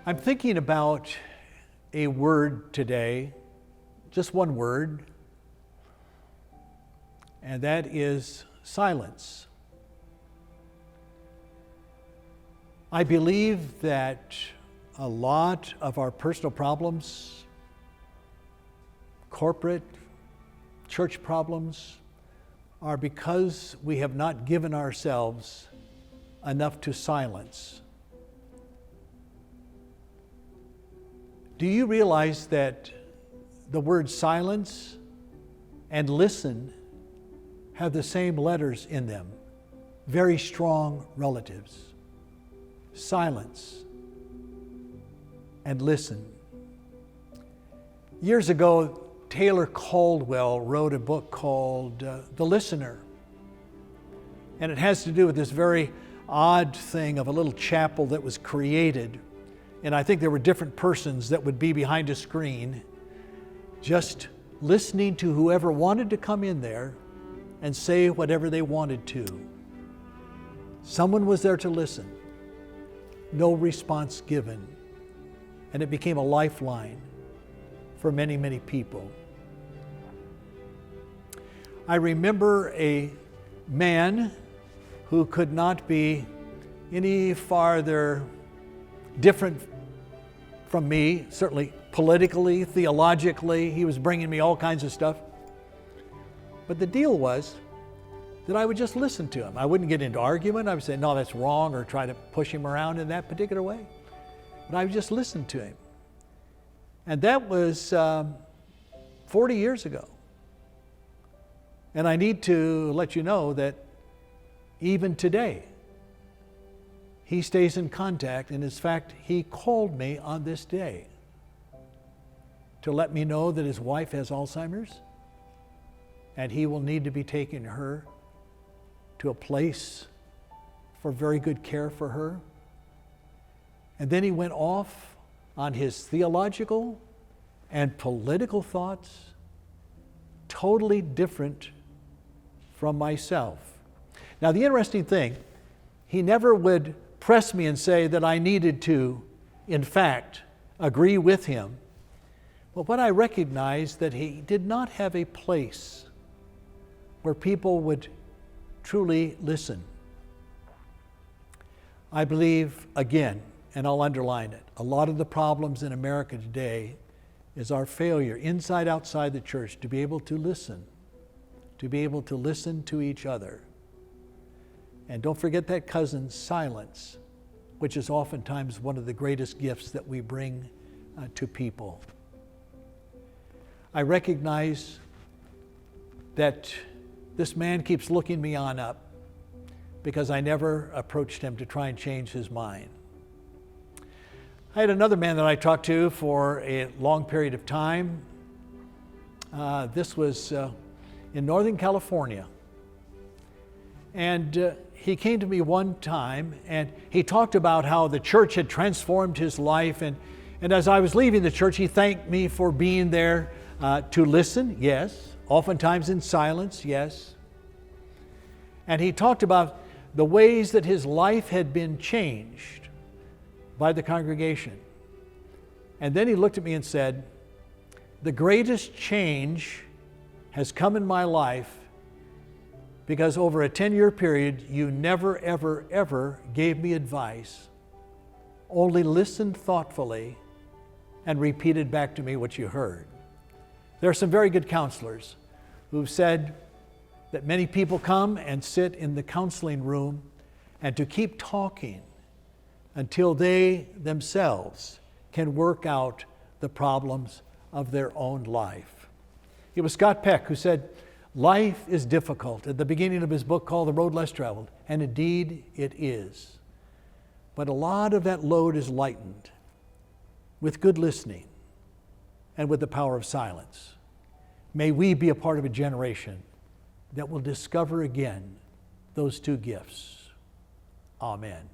I'm thinking about a word today, just one word, and that is silence. I believe that a lot of our personal problems, corporate, church problems, are because we have not given ourselves enough to silence. Do you realize that the words silence and listen have the same letters in them? Very strong relatives. Silence and listen. Years ago, Taylor Caldwell wrote a book called The Listener. And it has to do with this very odd thing of a little chapel that was created. And I think there were different persons that would be behind a screen, just listening to whoever wanted to come in there and say whatever they wanted to. Someone was there to listen. No response given. And it became a lifeline for many, many people. I remember a man who could not be any farther different from me, certainly politically, theologically. He was bringing me all kinds of stuff. But the deal was that I would just listen to him. I wouldn't get into argument. I would say, no, that's wrong, or try to push him around in that particular way. But I would just listen to him. And that was 40 years ago. And I need to let you know that even today, he stays in contact. And in fact, he called me on this day to let me know that his wife has Alzheimer's and he will need to be taking her to a place for very good care for her. And then he went off on his theological and political thoughts, totally different from myself. Now, the interesting thing, he never would press me and say that I needed to, in fact, agree with him. But what I recognized that he did not have a place where people would truly listen. I believe, again, and I'll underline it, a lot of the problems in America today is our failure, inside, outside the church, to be able to listen to each other. And don't forget that cousin, silence, which is oftentimes one of the greatest gifts that we bring to people. I recognize that this man keeps looking me on up because I never approached him to try and change his mind. I had another man that I talked to for a long period of time. This was in Northern California. And he came to me one time and he talked about how the church had transformed his life. And as I was leaving the church, he thanked me for being there to listen, yes. Oftentimes in silence, yes. And he talked about the ways that his life had been changed by the congregation. And then he looked at me and said, the greatest change has come in my life because over a 10-year period, you never, ever, ever gave me advice, only listened thoughtfully and repeated back to me what you heard. There are some very good counselors who've said that many people come and sit in the counseling room and to keep talking until they themselves can work out the problems of their own life. It was Scott Peck who said, life is difficult, at the beginning of his book called The Road Less Traveled, and indeed it is. But a lot of that load is lightened with good listening and with the power of silence. May we be a part of a generation that will discover again those two gifts. Amen.